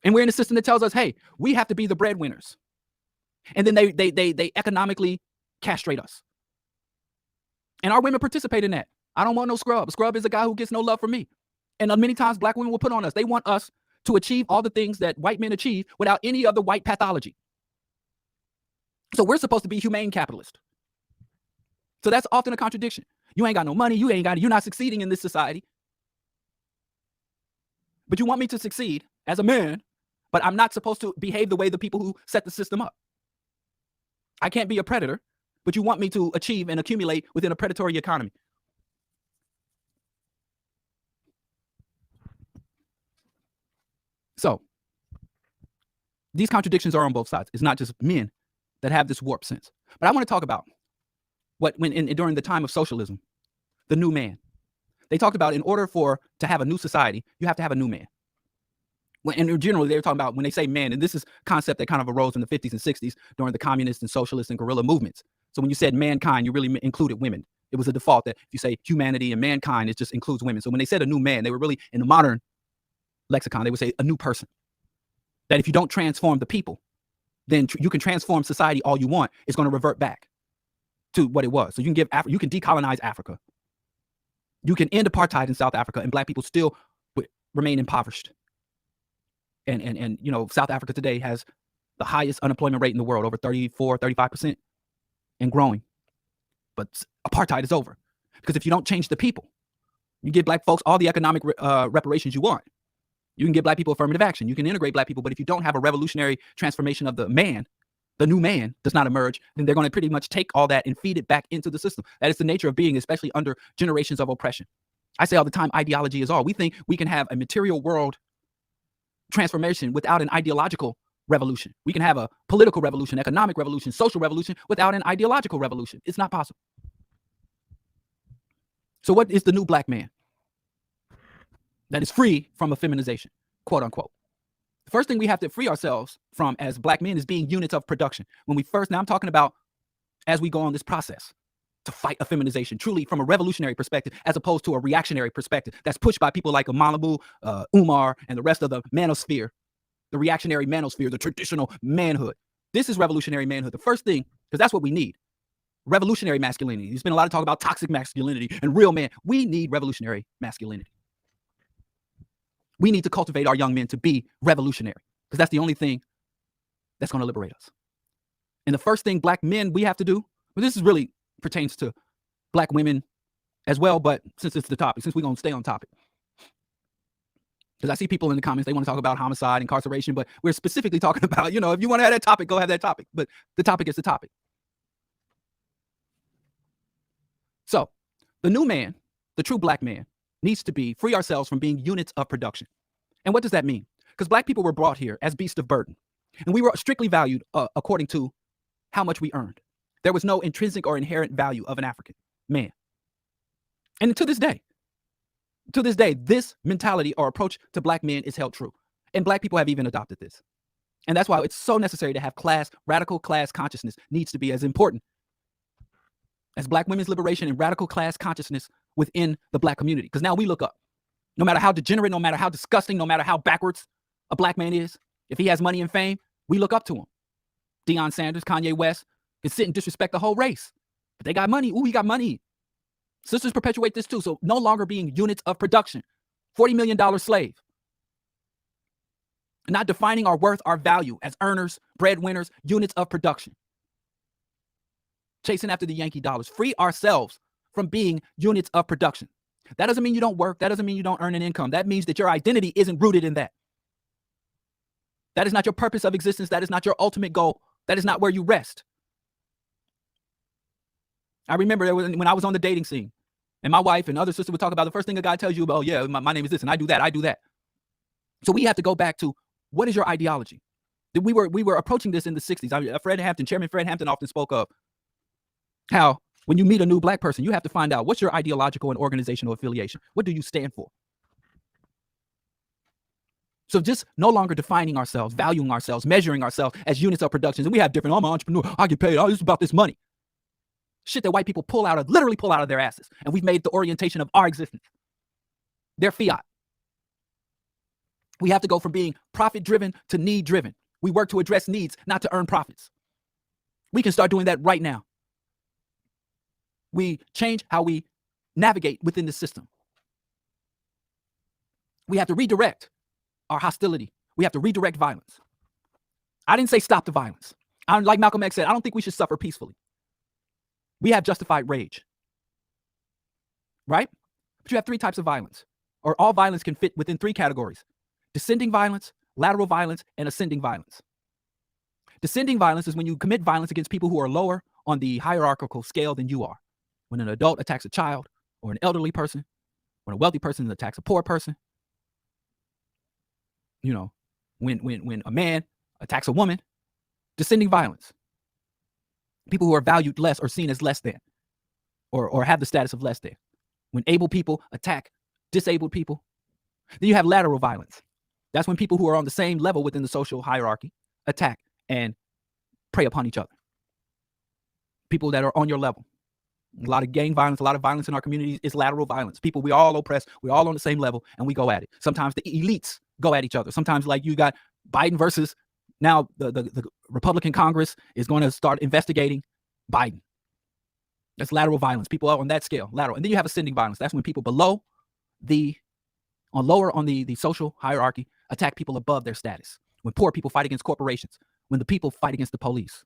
And we're in a system that tells us, hey, we have to be the breadwinners. And then they economically castrate us. And our women participate in that. I don't want no scrub. A scrub is a guy who gets no love from me. And many times black women will put on us. They want us to achieve all the things that white men achieve without any other white pathology. So we're supposed to be humane capitalists. So that's often a contradiction. You ain't got no money. You're not succeeding in this society. But you want me to succeed as a man, but I'm not supposed to behave the way the people who set the system up. I can't be a predator, but you want me to achieve and accumulate within a predatory economy. So these contradictions are on both sides. It's not just men that have this warped sense. But I want to talk about during the time of socialism, the new man. They talked about in order to have a new society, you have to have a new man. And generally, they were talking about when they say man, and this is a concept that kind of arose in the 50s and 60s during the communist and socialist and guerrilla movements. So when you said mankind, you really included women. It was a default that if you say humanity and mankind, it just includes women. So when they said a new man, they were really, in the modern lexicon, they would say a new person. That if you don't transform the people, then you can transform society all you want. It's going to revert back to what it was. So you can you can decolonize Africa. You can end apartheid in South Africa, and black people still remain impoverished. And you know, South Africa today has the highest unemployment rate in the world, over 34, 35%, and growing. But apartheid is over. Because if you don't change the people, you give black folks all the economic reparations you want. You can give black people affirmative action. You can integrate black people. But if you don't have a revolutionary transformation of the man, the new man does not emerge, then they're going to pretty much take all that and feed it back into the system. That is the nature of being, especially under generations of oppression. I say all the time, ideology is all. We think we can have a material world transformation without an ideological revolution. We can have a political revolution, economic revolution, social revolution without an ideological revolution. It's not possible. So what is the new black man that is free from effeminization, quote unquote? The first thing we have to free ourselves from as black men is being units of production. Now I'm talking about as we go on this process to fight effeminization, truly from a revolutionary perspective, as opposed to a reactionary perspective that's pushed by people like Amalabu, Umar, and the rest of the manosphere, the reactionary manosphere, the traditional manhood. This is revolutionary manhood. The first thing, because that's what we need, revolutionary masculinity. There's been a lot of talk about toxic masculinity and real man. We need revolutionary masculinity. We need to cultivate our young men to be revolutionary, because that's the only thing that's going to liberate us. And the first thing black men we have to do, well, this is really pertains to black women as well, but since it's the topic, since we're going to stay on topic, because I see people in the comments, they want to talk about homicide, incarceration, but we're specifically talking about, you know, if you want to have that topic, go have that topic, but the topic is the topic. So the new man, the true black man, needs to be free ourselves from being units of production. And what does that mean? Because black people were brought here as beasts of burden, and we were strictly valued according to how much we earned. There was no intrinsic or inherent value of an African man. And to this day, this mentality or approach to black men is held true. And black people have even adopted this. And that's why it's so necessary to have radical class consciousness needs to be as important as black women's liberation and radical class consciousness within the black community. Because now we look up. No matter how degenerate, no matter how disgusting, no matter how backwards a black man is, if he has money and fame, we look up to him. Deion Sanders, Kanye West can sit and disrespect the whole race. But they got money. Ooh, we got money. Sisters perpetuate this too. So no longer being units of production. $40 million slave. Not defining our worth, our value as earners, breadwinners, units of production. Chasing after the Yankee dollars. Free ourselves from being units of production. That doesn't mean you don't work. That doesn't mean you don't earn an income. That means that your identity isn't rooted in that. That is not your purpose of existence. That is not your ultimate goal. That is not where you rest. I remember when I was on the dating scene and my wife and other sisters would talk about the first thing a guy tells you about, oh yeah, my name is this and I do that. So we have to go back to, what is your ideology? We were approaching this in the 60s. Chairman Fred Hampton often spoke of how when you meet a new black person, you have to find out what's your ideological and organizational affiliation. What do you stand for? So just no longer defining ourselves, valuing ourselves, measuring ourselves as units of production. And we have different, I'm an entrepreneur, I get paid, it's about this money. Shit that white people literally pull out of their asses. And we've made the orientation of our existence their fiat. We have to go from being profit-driven to need-driven. We work to address needs, not to earn profits. We can start doing that right now. We change how we navigate within the system. We have to redirect our hostility. We have to redirect violence. I didn't say stop the violence. Like Malcolm X said, I don't think we should suffer peacefully. We have justified rage, right? But you have three types of violence, or all violence can fit within three categories: descending violence, lateral violence, and ascending violence. Descending violence is when you commit violence against people who are lower on the hierarchical scale than you are. When an adult attacks a child or an elderly person, when a wealthy person attacks a poor person, you know, when a man attacks a woman, descending violence. People who are valued less or seen as less than, or have the status of less than. When able people attack disabled people. Then you have lateral violence. That's when people who are on the same level within the social hierarchy attack and prey upon each other. People that are on your level. A lot of gang violence, a lot of violence in our communities is lateral violence. People, we all oppressed, we're all on the same level, and we go at it. Sometimes the elites go at each other. Sometimes, like, you got Biden versus, now the Republican Congress is going to start investigating Biden. That's lateral violence. People are on that scale, lateral. And then you have ascending violence. That's when people lower on the social hierarchy attack people above their status. When poor people fight against corporations. When the people fight against the police.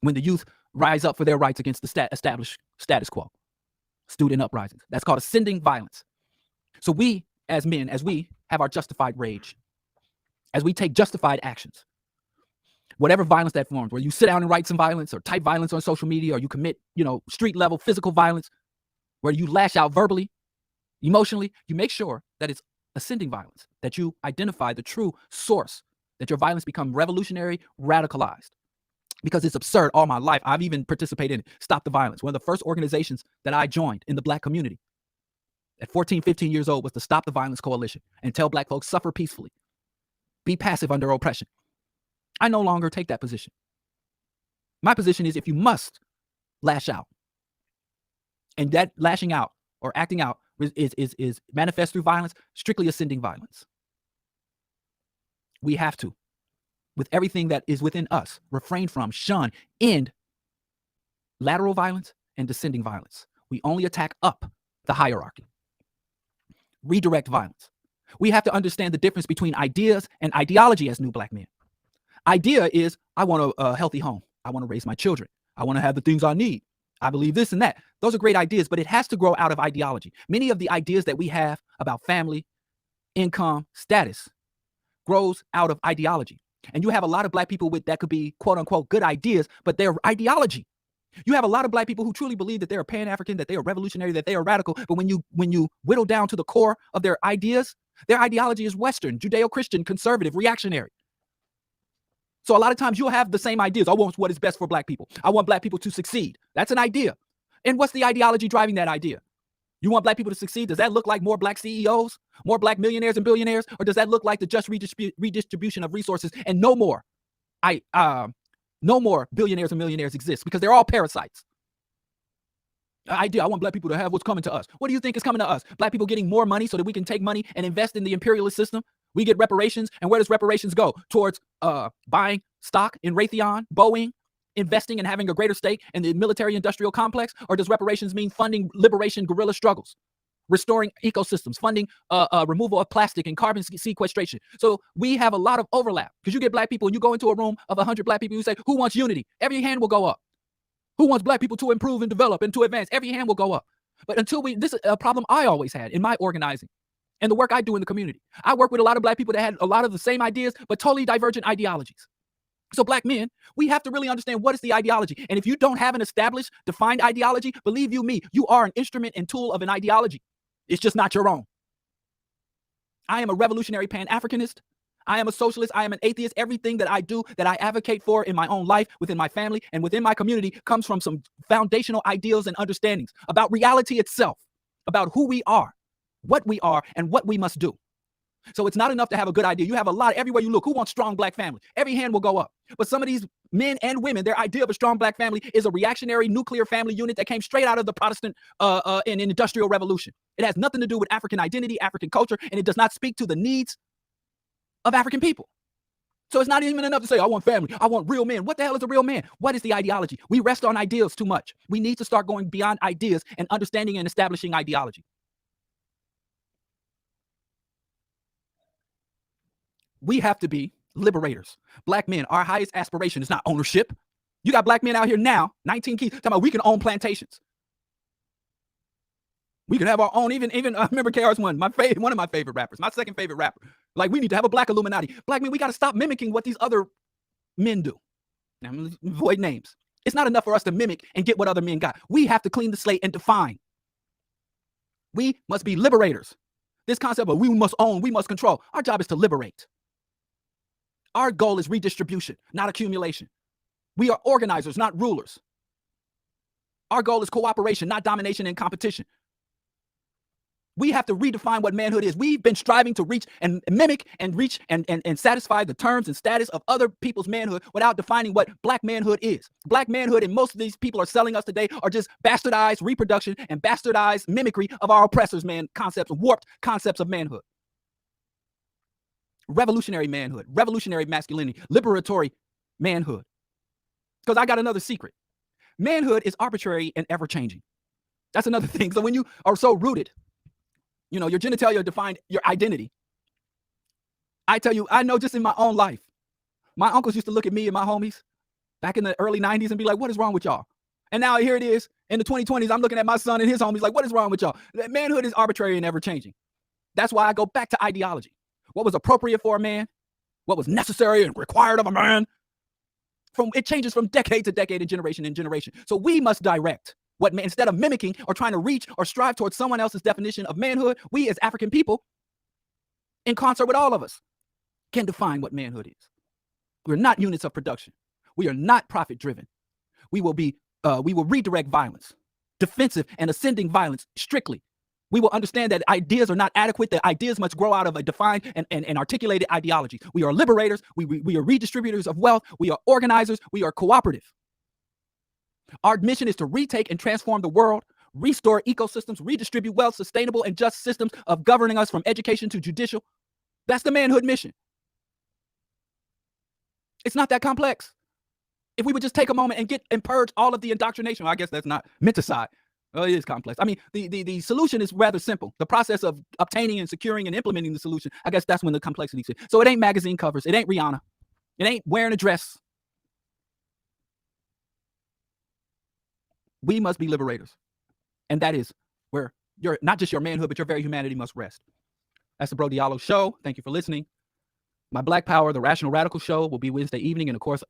When the youth rise up for their rights against the established status quo. Student uprisings. That's called ascending violence. So we, as men, as we have our justified rage, as we take justified actions, whatever violence that forms, where you sit down and write some violence or type violence on social media, or you commit, street level physical violence, where you lash out verbally, emotionally, you make sure that it's ascending violence, that you identify the true source, that your violence become revolutionary, radicalized. Because it's absurd. All my life, I've even participated in Stop the Violence. One of the first organizations that I joined in the Black community at 14, 15 years old was the Stop the Violence Coalition, and tell Black folks, suffer peacefully. Be passive under oppression. I no longer take that position. My position is, if you must lash out, and that lashing out or acting out is manifest through violence, strictly ascending violence. We have to, with everything that is within us, refrain from, shun, end lateral violence and descending violence. We only attack up the hierarchy. Redirect violence. We have to understand the difference between ideas and ideology as new Black men. Idea is, I want a healthy home. I want to raise my children. I want to have the things I need. I believe this and that. Those are great ideas, but it has to grow out of ideology. Many of the ideas that we have about family, income, status grows out of ideology. And you have a lot of Black people with that could be quote unquote good ideas, but they're ideology. You have a lot of Black people who truly believe that they're Pan-African, that they are revolutionary, that they are radical. But when you whittle down to the core of their ideas, their ideology is Western, Judeo-Christian, conservative, reactionary. So a lot of times you'll have the same ideas. I want what is best for Black people. I want Black people to succeed. That's an idea. And what's the ideology driving that idea? You want Black people to succeed? Does that look like more Black CEOs, more Black millionaires and billionaires? Or does that look like the just redistribution of resources and no more billionaires and millionaires exist, because they're all parasites? I want Black people to have what's coming to us. What do you think is coming to us? Black people getting more money so that we can take money and invest in the imperialist system? We get reparations. And where does reparations go? Towards buying stock in Raytheon, Boeing, investing and having a greater stake in the military industrial complex? Or does reparations mean funding liberation guerrilla struggles, restoring ecosystems, funding removal of plastic and carbon sequestration? So we have a lot of overlap, because you get Black people and you go into a room of 100 Black people, you say, who wants unity? Every hand will go up. Who wants Black people to improve and develop and to advance? Every hand will go up. But this is a problem I always had in my organizing and the work I do in the community. I work with a lot of Black people that had a lot of the same ideas, but totally divergent ideologies. So Black men, we have to really understand what is the ideology. And if you don't have an established, defined ideology, believe you me, you are an instrument and tool of an ideology. It's just not your own. I am a revolutionary Pan-Africanist. I am a socialist. I am an atheist. Everything that I do, that I advocate for in my own life, within my family, and within my community, comes from some foundational ideals and understandings about reality itself, about who we are, what we are, and what we must do. So it's not enough to have a good idea. You have a lot everywhere you look. Who wants strong black family? Every hand will go up. But some of these men and women, their idea of a strong black family is a reactionary nuclear family unit that came straight out of the Protestant and Industrial Revolution. It has nothing to do with African identity, African culture, and it does not speak to the needs of African people. So it's not even enough to say, I want family, I want real men. What the hell is a real man? What is the ideology? We rest on ideals too much. We need to start going beyond ideas and understanding and establishing ideology. We have to be liberators. Black men, our highest aspiration is not ownership. You got black men out here now, 19 keys, talking about we can own plantations. We can have our own, even I remember KRS-One, one of my favorite rappers, my second favorite rapper. Like, we need to have a black Illuminati. Black men, we got to stop mimicking what these other men do. Now, I'm going to avoid names. It's not enough for us to mimic and get what other men got. We have to clean the slate and define. We must be liberators. This concept of we must own, we must control. Our job is to liberate. Our goal is redistribution, not accumulation. We are organizers, not rulers. Our goal is cooperation, not domination and competition. We have to redefine what manhood is. We've been striving to reach and mimic and reach and satisfy the terms and status of other people's manhood without defining what black manhood is. Black manhood, and most of these people are selling us today, are just bastardized reproduction and bastardized mimicry of our oppressors' concepts, warped concepts of manhood. Revolutionary manhood, revolutionary masculinity, liberatory manhood. Because I got another secret. Manhood is arbitrary and ever-changing. That's another thing. So when you are so rooted, your genitalia defined your identity. I tell you, I know just in my own life, my uncles used to look at me and my homies back in the early 90s and be like, what is wrong with y'all? And now here it is in the 2020s, I'm looking at my son and his homies like, what is wrong with y'all? Manhood is arbitrary and ever-changing. That's why I go back to ideology. What was appropriate for a man, what was necessary and required of a man, it changes from decade to decade and generation. So we must direct what man, instead of mimicking or trying to reach or strive towards someone else's definition of manhood, we as African people, in concert with all of us, can define what manhood is. We're not units of production. We are not profit-driven. We will redirect violence, defensive and ascending violence strictly. We will understand that ideas are not adequate, that ideas must grow out of a defined and articulated ideology. We are liberators, we are redistributors of wealth, we are organizers, we are cooperative. Our mission is to retake and transform the world, restore ecosystems, redistribute wealth, sustainable and just systems of governing us from education to judicial. That's the manhood mission. It's not that complex. If we would just take a moment and purge all of the indoctrination, well, I guess that's not menticide. Well, it is complex. I mean, the solution is rather simple. The process of obtaining and securing and implementing the solution, I guess that's when the complexity is. So it ain't magazine covers. It ain't Rihanna. It ain't wearing a dress. We must be liberators. And that is where not just your manhood, but your very humanity must rest. That's the Bro Diallo Show. Thank you for listening. My Black Power, the Rational Radical Show will be Wednesday evening. And of course,